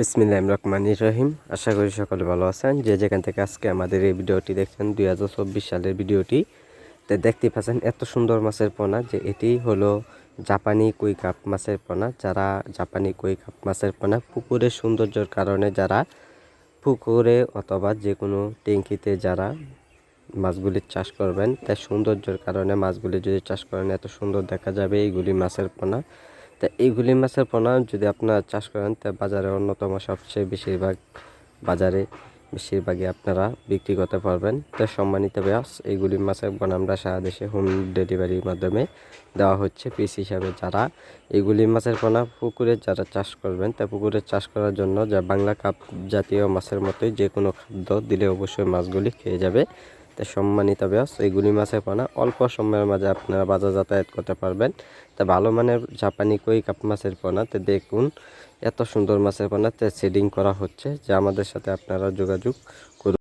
বিসমিল্লাহির রহমানির রহিম। আশা করি সকলে ভালো আছেন। যে যেখান থেকে আজকে আমাদের এই ভিডিওটি দেখছেন 2024 সালের ভিডিওটি তো দেখতে পাচ্ছেন এত সুন্দর মাছের পোনা, যে এটি হলো জাপানি কুই কাপ মাছের পোনা। যারা জাপানি কুই কাপ মাছের পোনা পুকুরের সৌন্দর্যের কারণে, যারা পুকুরে অথবা যে কোনো ট্যাঙ্কিতে যারা মাছগুলির চাষ করবেন, তাই সৌন্দর্যের কারণে মাছগুলি যদি চাষ করেন এত সুন্দর দেখা যাবে এইগুলি মাছের পোনা। তা এইগুলি মাছের পোনা যদি আপনারা চাষ করেন, তা বাজারে অন্যতম সবচেয়ে বেশিরভাগই আপনারা বিক্রি করতে পারবেন। তো সম্মানিত ব্যাস, এইগুলি মাছের পোনা আমরা সারা দেশে হোম ডেলিভারির মাধ্যমে দেওয়া হচ্ছে পিস হিসাবে। যারা এইগুলি মাছের পোনা পুকুরে যারা চাষ করবেন, তা পুকুরে চাষ করার জন্য যা বাংলা কাপ জাতীয় মাছের মতোই যে কোনো খাদ্য দিলে অবশ্যই মাছগুলি খেয়ে যাবে। তো সম্মানিত ব্যাস, এইগুলি মাছের পোনা অল্প সময়ের মাঝে আপনারা বাজার যাতায়াত করতে পারবেন। তা ভালো মানের জাপানি কই কাপ মাছের পোনা, তো দেখুন এত সুন্দর মাছের পোনা তে সেডিং করা হচ্ছে, যে আমাদের সাথে আপনারা যোগাযোগ করুন।